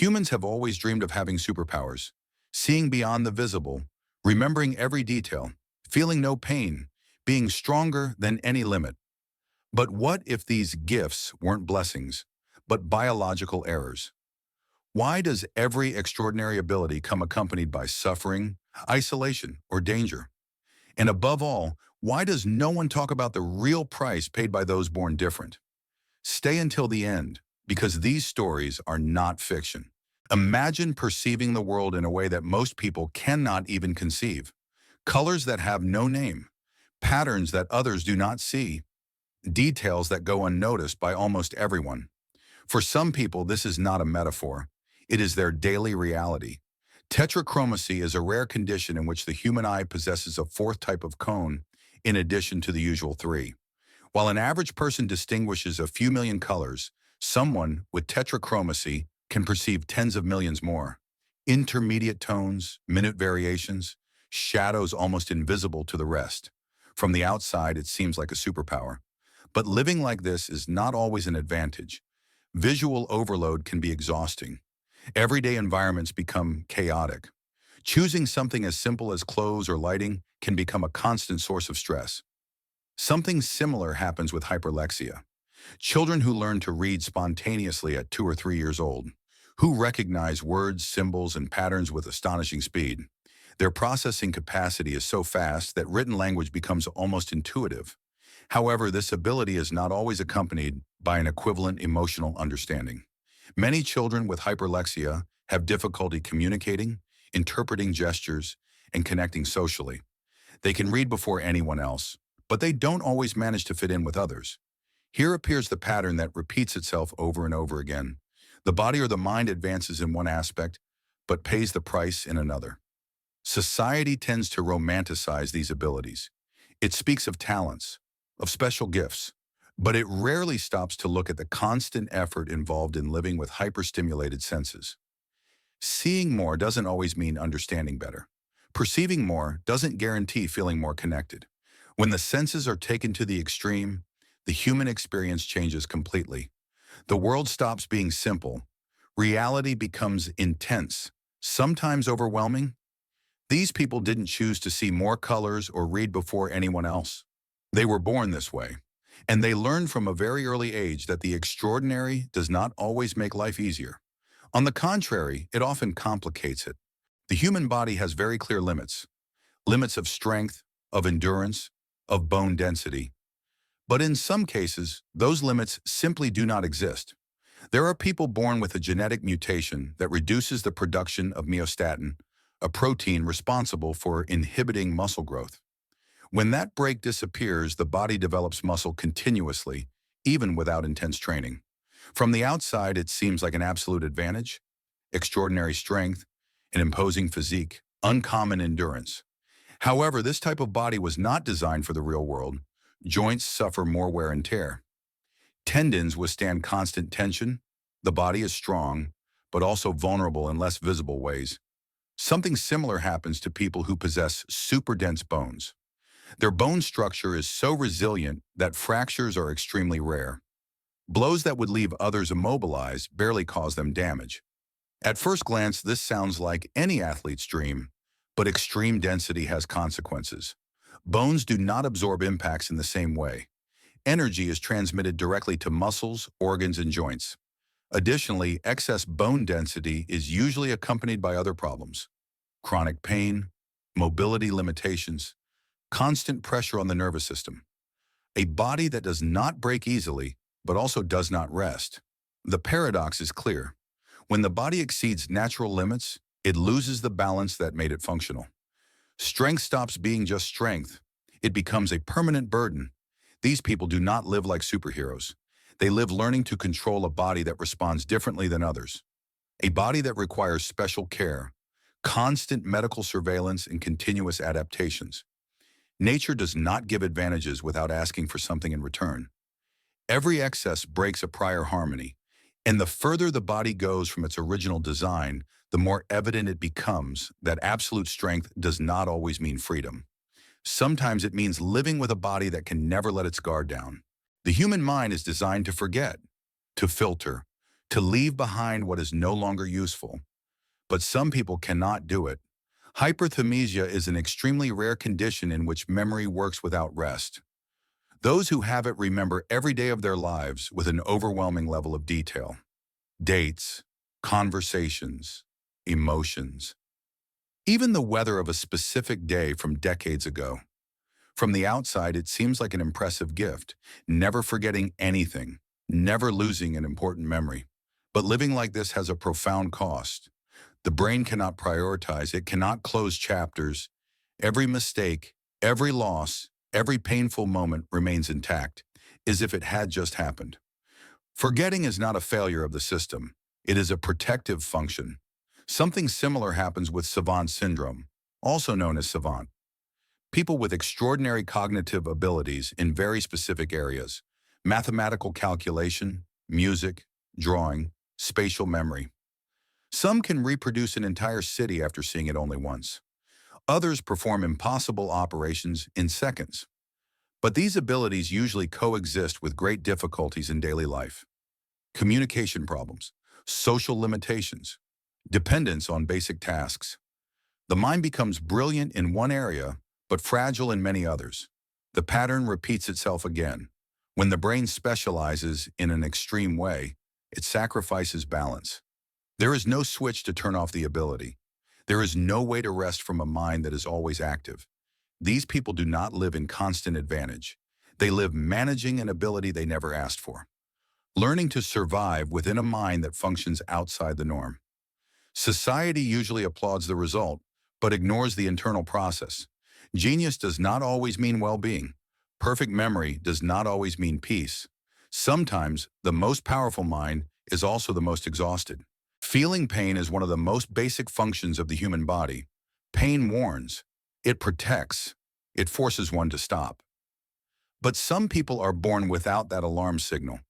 Humans have always dreamed of having superpowers, seeing beyond the visible, remembering every detail, feeling no pain, being stronger than any limit. But what if these gifts weren't blessings, but biological errors? Why does every extraordinary ability come accompanied by suffering, isolation, or danger? And above all, why does no one talk about the real price paid by those born different? Stay until the end, because these stories are not fiction. Imagine perceiving the world in a way that most people cannot even conceive. Colors that have no name, patterns that others do not see, details that go unnoticed by almost everyone. For some people, this is not a metaphor. It is their daily reality. Tetrachromacy is a rare condition in which the human eye possesses a fourth type of cone in addition to the usual three. While an average person distinguishes a few million colors, someone with tetrachromacy can perceive tens of millions more. Intermediate tones, minute variations, shadows almost invisible to the rest. From the outside, it seems like a superpower. But living like this is not always an advantage. Visual overload can be exhausting. Everyday environments become chaotic. Choosing something as simple as clothes or lighting can become a constant source of stress. Something similar happens with hyperlexia. Children who learn to read spontaneously at 2 or 3 years old, who recognize words, symbols, and patterns with astonishing speed. Their processing capacity is so fast that written language becomes almost intuitive. However, this ability is not always accompanied by an equivalent emotional understanding. Many children with hyperlexia have difficulty communicating, interpreting gestures, and connecting socially. They can read before anyone else, but they don't always manage to fit in with others. Here appears the pattern that repeats itself over and over again. The body or the mind advances in one aspect, but pays the price in another. Society tends to romanticize these abilities. It speaks of talents, of special gifts, but it rarely stops to look at the constant effort involved in living with hyperstimulated senses. Seeing more doesn't always mean understanding better. Perceiving more doesn't guarantee feeling more connected. When the senses are taken to the extreme, the human experience changes completely. The world stops being simple. Reality becomes intense, sometimes overwhelming. These people didn't choose to see more colors or read before anyone else. They were born this way, and they learned from a very early age that the extraordinary does not always make life easier. On the contrary, it often complicates it. The human body has very clear limits. Limits of strength, of endurance, of bone density. But in some cases, those limits simply do not exist. There are people born with a genetic mutation that reduces the production of myostatin, a protein responsible for inhibiting muscle growth. When that break disappears, the body develops muscle continuously, even without intense training. From the outside, it seems like an absolute advantage, extraordinary strength, an imposing physique, uncommon endurance. However, this type of body was not designed for the real world. Joints suffer more wear and tear. Tendons withstand constant tension. The body is strong, but also vulnerable in less visible ways. Something similar happens to people who possess super dense bones. Their bone structure is so resilient that fractures are extremely rare. Blows that would leave others immobilized barely cause them damage. At first glance, this sounds like any athlete's dream, but extreme density has consequences. Bones do not absorb impacts in the same way. Energy is transmitted directly to muscles, organs, and joints. Additionally, excess bone density is usually accompanied by other problems: chronic pain, mobility limitations, constant pressure on the nervous system. A body that does not break easily, but also does not rest. The paradox is clear. When the body exceeds natural limits, it loses the balance that made it functional. Strength stops being just strength. It becomes a permanent burden. These people do not live like superheroes. They live learning to control a body that responds differently than others. A body that requires special care, constant medical surveillance, and continuous adaptations. Nature does not give advantages without asking for something in return. Every excess breaks a prior harmony, and the further the body goes from its original design, the more evident it becomes that absolute strength does not always mean freedom. Sometimes it means living with a body that can never let its guard down. The human mind is designed to forget, to filter, to leave behind what is no longer useful. But some people cannot do it. Hyperthymesia is an extremely rare condition in which memory works without rest. Those who have it remember every day of their lives with an overwhelming level of detail. Dates, conversations, emotions, even the weather of a specific day from decades ago. From the outside, it seems like an impressive gift, never forgetting anything, never losing an important memory. But living like this has a profound cost. The brain cannot prioritize, it cannot close chapters. Every mistake, every loss, every painful moment remains intact, as if it had just happened. Forgetting is not a failure of the system. It is a protective function. Something similar happens with savant syndrome, also known as savant. People with extraordinary cognitive abilities in very specific areas, mathematical calculation, music, drawing, spatial memory. Some can reproduce an entire city after seeing it only once. Others perform impossible operations in seconds. But these abilities usually coexist with great difficulties in daily life. Communication problems, social limitations, dependence on basic tasks. The mind becomes brilliant in one area, but fragile in many others. The pattern repeats itself again. When the brain specializes in an extreme way, it sacrifices balance. There is no switch to turn off the ability. There is no way to rest from a mind that is always active. These people do not live in constant advantage. They live managing an ability they never asked for, learning to survive within a mind that functions outside the norm. Society usually applauds the result, but ignores the internal process. Genius does not always mean well-being. Perfect memory does not always mean peace. Sometimes, the most powerful mind is also the most exhausted. Feeling pain is one of the most basic functions of the human body. Pain warns. It protects. It forces one to stop. But some people are born without that alarm signal.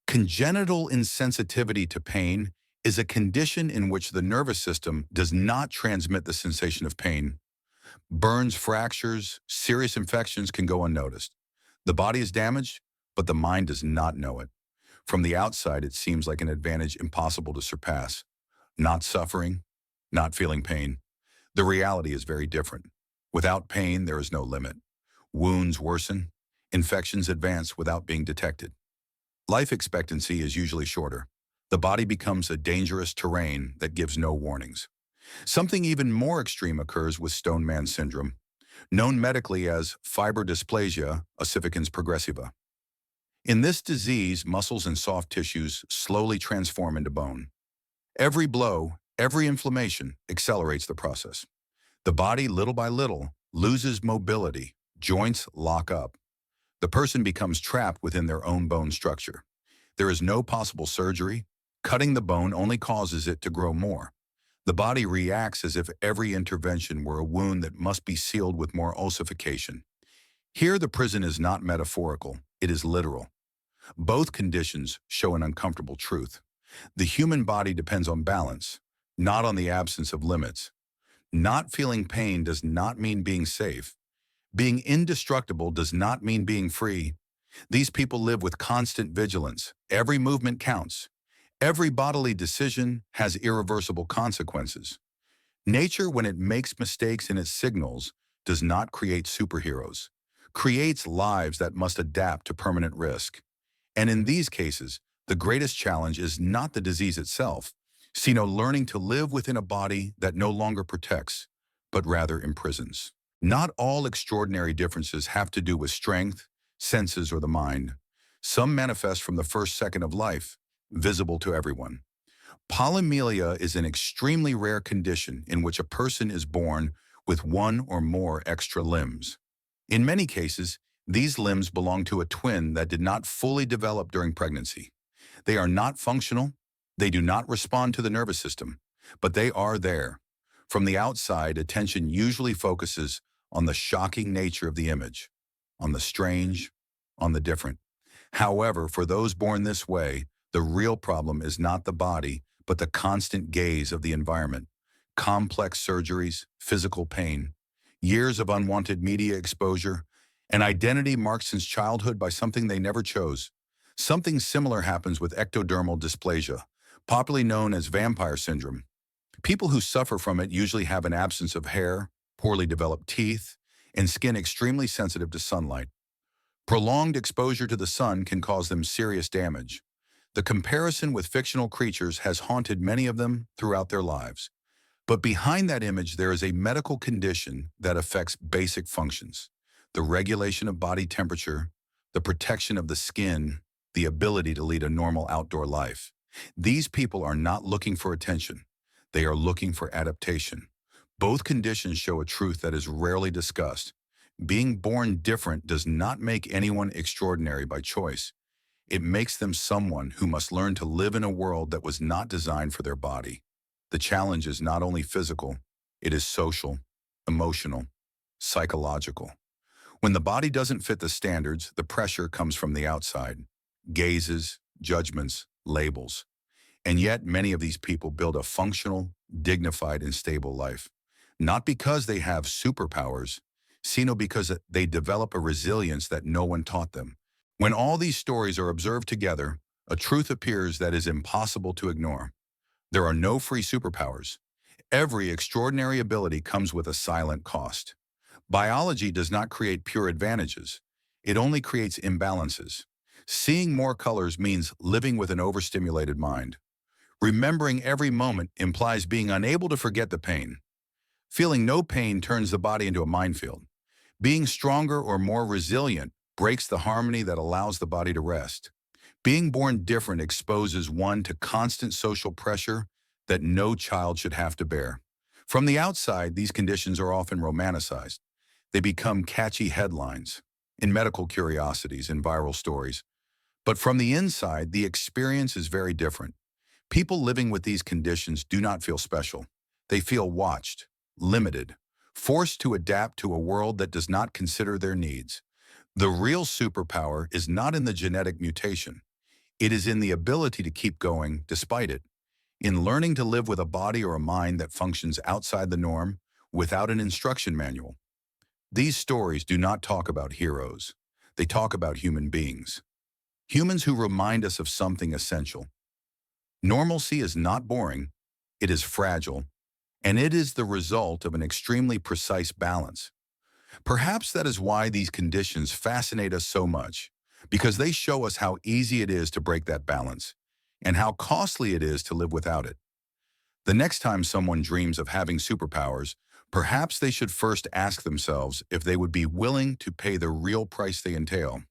Congenital insensitivity to pain is a condition in which the nervous system does not transmit the sensation of pain. Burns, fractures, serious infections can go unnoticed. The body is damaged, but the mind does not know it. From the outside, it seems like an advantage impossible to surpass. Not suffering, not feeling pain. The reality is very different. Without pain, there is no limit. Wounds worsen. Infections advance without being detected. Life expectancy is usually shorter. The body becomes a dangerous terrain that gives no warnings. Something even more extreme occurs with Stone Man syndrome, known medically as fibrodysplasia ossificans progressiva. In this disease, muscles and soft tissues slowly transform into bone. Every blow, every inflammation accelerates the process. The body, little by little, loses mobility. Joints lock up. The person becomes trapped within their own bone structure. There is no possible surgery. Cutting the bone only causes it to grow more. The body reacts as if every intervention were a wound that must be sealed with more ossification. Here, the prison is not metaphorical, it is literal. Both conditions show an uncomfortable truth. The human body depends on balance, not on the absence of limits. Not feeling pain does not mean being safe. Being indestructible does not mean being free. These people live with constant vigilance. Every movement counts. Every bodily decision has irreversible consequences. Nature, when it makes mistakes in its signals, does not create superheroes. Creates lives that must adapt to permanent risk. And in these cases, the greatest challenge is not the disease itself, sino learning to live within a body that no longer protects, but rather imprisons. Not all extraordinary differences have to do with strength, senses, or the mind. Some manifest from the first second of life, visible to everyone. Polymelia is an extremely rare condition in which a person is born with one or more extra limbs. In many cases, these limbs belong to a twin that did not fully develop during pregnancy. They are not functional, they do not respond to the nervous system, but they are there. From the outside, attention usually focuses on the shocking nature of the image, on the strange, on the different. However, for those born this way, the real problem is not the body, but the constant gaze of the environment. Complex surgeries, physical pain, years of unwanted media exposure, an identity marked since childhood by something they never chose. Something similar happens with ectodermal dysplasia, popularly known as vampire syndrome. People who suffer from it usually have an absence of hair, poorly developed teeth, and skin extremely sensitive to sunlight. Prolonged exposure to the sun can cause them serious damage. The comparison with fictional creatures has haunted many of them throughout their lives. But behind that image, there is a medical condition that affects basic functions: the regulation of body temperature, the protection of the skin, the ability to lead a normal outdoor life. These people are not looking for attention. They are looking for adaptation. Both conditions show a truth that is rarely discussed. Being born different does not make anyone extraordinary by choice. It makes them someone who must learn to live in a world that was not designed for their body. The challenge is not only physical, it is social, emotional, psychological. When the body doesn't fit the standards, the pressure comes from the outside: gazes, judgments, labels. And yet, many of these people build a functional, dignified, and stable life. Not because they have superpowers, sino because they develop a resilience that no one taught them. When all these stories are observed together, a truth appears that is impossible to ignore. There are no free superpowers. Every extraordinary ability comes with a silent cost. Biology does not create pure advantages. It only creates imbalances. Seeing more colors means living with an overstimulated mind. Remembering every moment implies being unable to forget the pain. Feeling no pain turns the body into a minefield. Being stronger or more resilient breaks the harmony that allows the body to rest. Being born different exposes one to constant social pressure that no child should have to bear. From the outside, these conditions are often romanticized. They become catchy headlines in medical curiosities and viral stories. But from the inside, the experience is very different. People living with these conditions do not feel special. They feel watched, limited, forced to adapt to a world that does not consider their needs. The real superpower is not in the genetic mutation. It is in the ability to keep going despite it, in learning to live with a body or a mind that functions outside the norm without an instruction manual. These stories do not talk about heroes. They talk about human beings. Humans who remind us of something essential. Normalcy is not boring, it is fragile, and it is the result of an extremely precise balance. Perhaps that is why these conditions fascinate us so much, because they show us how easy it is to break that balance, and how costly it is to live without it. The next time someone dreams of having superpowers, perhaps they should first ask themselves if they would be willing to pay the real price they entail.